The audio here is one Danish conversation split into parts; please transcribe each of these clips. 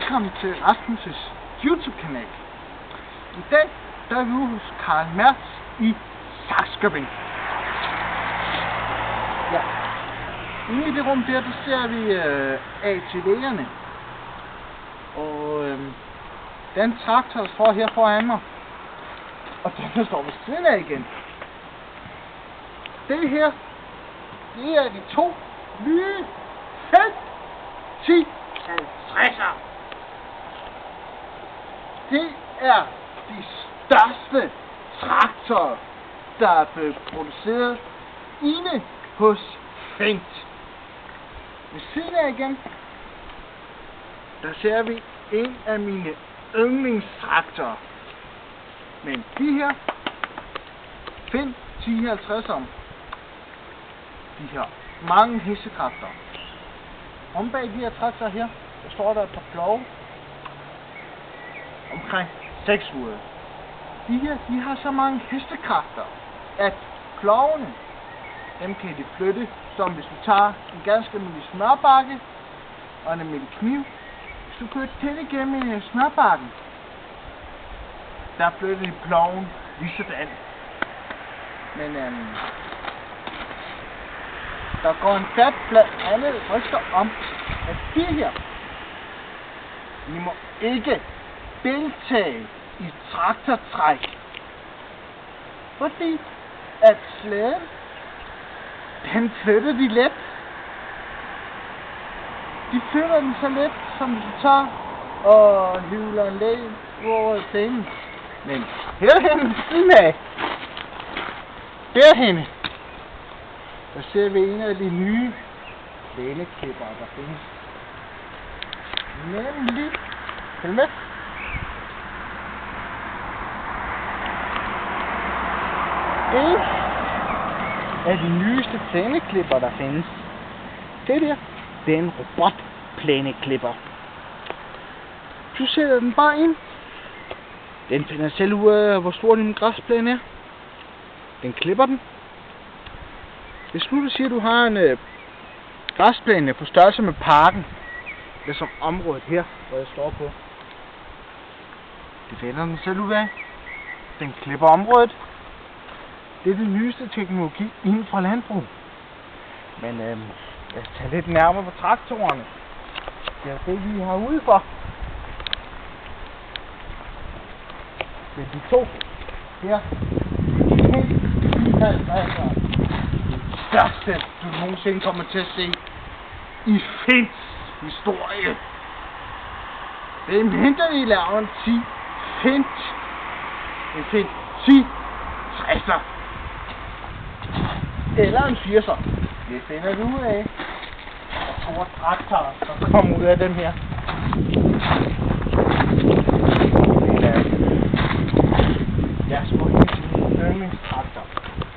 Velkommen til Rasmus' YouTube-kanal. I dag der er vi ude hos Karl Mertz i Sakskøbing. Ja. Inde i det rum der ser vi ATV'erne. Og den traktor, der står her foran mig. Og den der står ved siden af igen. Det her, det er de to nye 50'er. Det er de største traktorer, der er blevet produceret inde hos Fendt. Ved siden af igen, der ser vi en af mine yndlingstraktorer. Men de her Fendt 1050'ere, de har mange hestekræfter. Om bag de her traktorer her, der står der et par plove. Omkring 6 uger. De her, de har så mange hestekræfter, at plovene, dem kan de flytte, som hvis du tager en ganske almindelig smørbakke og en almindelig kniv. Hvis du kører tæt igennem smørbakken, der flytter de ploven lige sådan. Men der går en fat blandt andet rygter om, at de her, de må ikke deltage i traktortræk, fordi at slæden, den flytter de let. De flytter den så let, som du tager og hivler en læg over scenen. Men herhenne siden af, derhenne, der ser vi en af de nye plæneklipper, der findes. Nemlig, følg med. En af de nyeste plæneklipper, der findes. Det der, det er en robotplæneklipper. Du sætter den bare ind. Den finder selv ud af, hvor stor din græsplæne er. Den klipper den. Hvis nu du siger, at du har en græsplæne på størrelse med parken, det er som området her, hvor jeg står på. Det finder den selv ud af. Den klipper området. Det er den nyeste teknologi inden for landbrug. Men lad os tage lidt nærmere på traktorerne. Det er det, vi har ude for. Men de to her, det største, du nogensinde kommer til at se i Fendts historie. Det er mindre, de laver en 10 Fendt. En Fendt 1060'er. Eller en 80'er. Det finder du ud af. Og store traktorer, der kommer ud af dem her. Jeg skulle helt til min yndlingstraktor.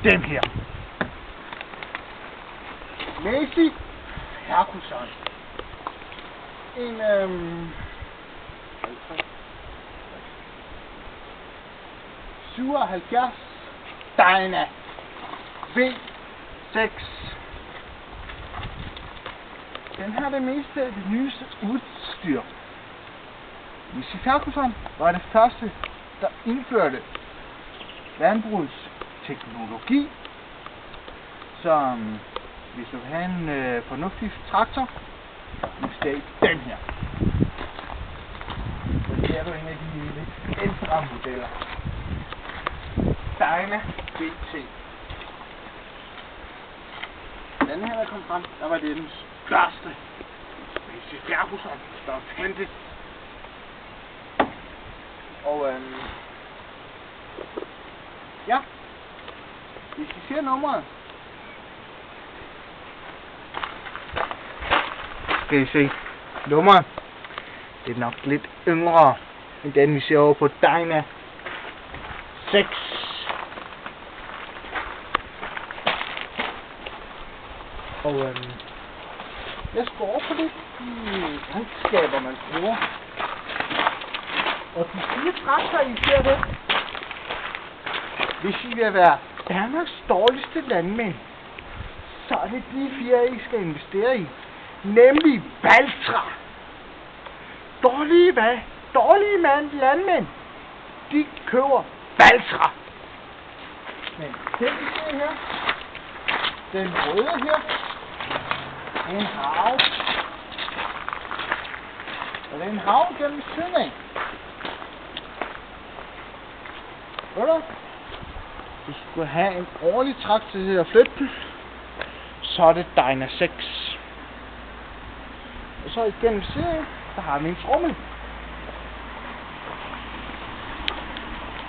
Dem her. Massey Ferguson. En 77 Dyna V6. Den har det meste af det nyeste udstyr. Massey Ferguson var det første, der indførte landbrugsteknologi. Så hvis du vil have en fornuftig traktor, investerer i den her. Så her er du en af de lidt ældre modeller. Dyna VT. Den her, der kom frem, der var det den største Massey Ferguson, der fandtes. Og ja, hvis I ser nummeret, skal I se nummeret. Det er nok lidt yngre end den vi ser over på Dyna 6. Og jeg skal over på det landskaber man bruger. Og de 4 traktorer I ser det, hvis I vil være Danmarks dårligste landmænd, så er det de 4 I skal investere i. Nemlig Valtra. dårlige hvad? Dårlige landmænd, de køber valsre. Men den vi ser her, den røde her, en hav. Og det er en hav gennem siden af. Ved du? Du skulle have en årlig traktor til at flytte den. Så er det Dyna 6. Og så igennem siden, der har vi en trommel.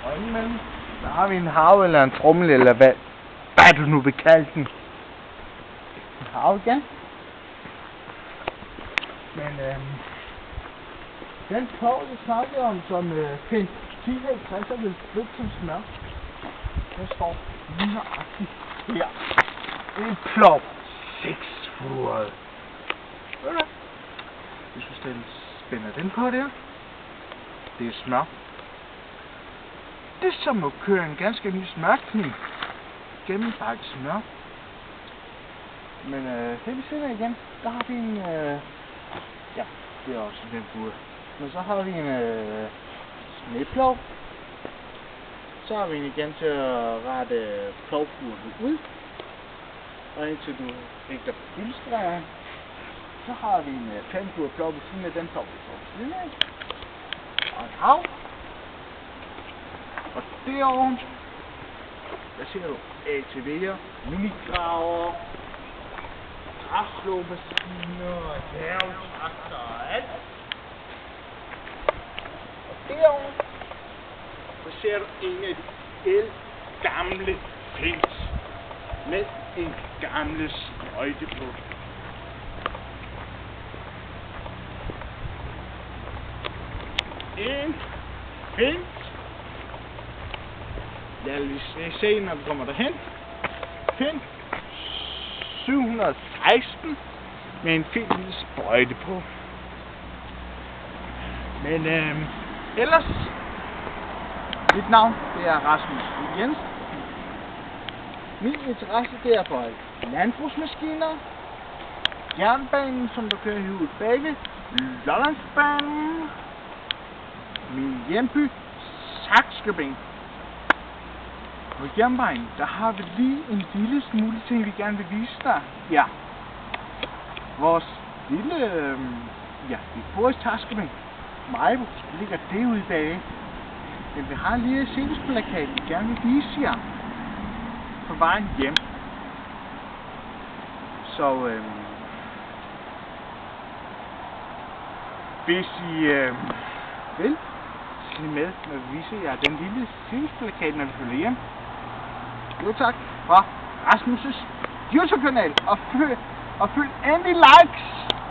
Og indimellem, der har vi en hav eller en trommel, eller hvad du nu vil kalde den. En hav igen. Men den plov, vi snakker om, som Pind 1050 vil flytte som smør, der står lige nøjagtigt her. En plov 6-furet. Ved du? Hvis vi spænder den på der, det er smør. Det er som at køre en ganske ny smørkniv gennem bakket smør. Men det vi ser igen, der har vi en, ja, det er også den burde. Men så har vi en sneplov. Så har vi en igen til at rette plovburet ud. Og indtil du hægter på fyldestregeren, så har vi en planburet plov ved siden af den plov, vi får ved siden af. Og en hav. Og derovre, der ser du ATV'er, minigraver, træslåmaskiner, havetrakter og alt. Og derovre, så ser du en af de gamle pins med en gamle sprøjte på. En pind. Lad os se, når vi kommer derhen. Pind 716 med en fin lille sprøjte på. Men ellers, mit navn det er Rasmus Jensen. Min interesse det er for landbrugsmaskiner, jernbanen, som der kører hjulet bagved, Lollandsbanen, min hjemby, Saxkøbing. På jernbanen, der har vi lige en lille smule ting, vi gerne vil vise dig. Ja. Vores lille, ja, vi bor i Saxkøbing. Majbo ligger derude bag. Men vi har lige en sikkerhedsplakat, vi gerne vil vise jer. På vejen hjem. Så hvis I vil, så med at vise jer den lille sikkerhedsplakat, når vi følger hjem. Jo tak fra Rasmus' YouTube-kanal, og følg endelig likes!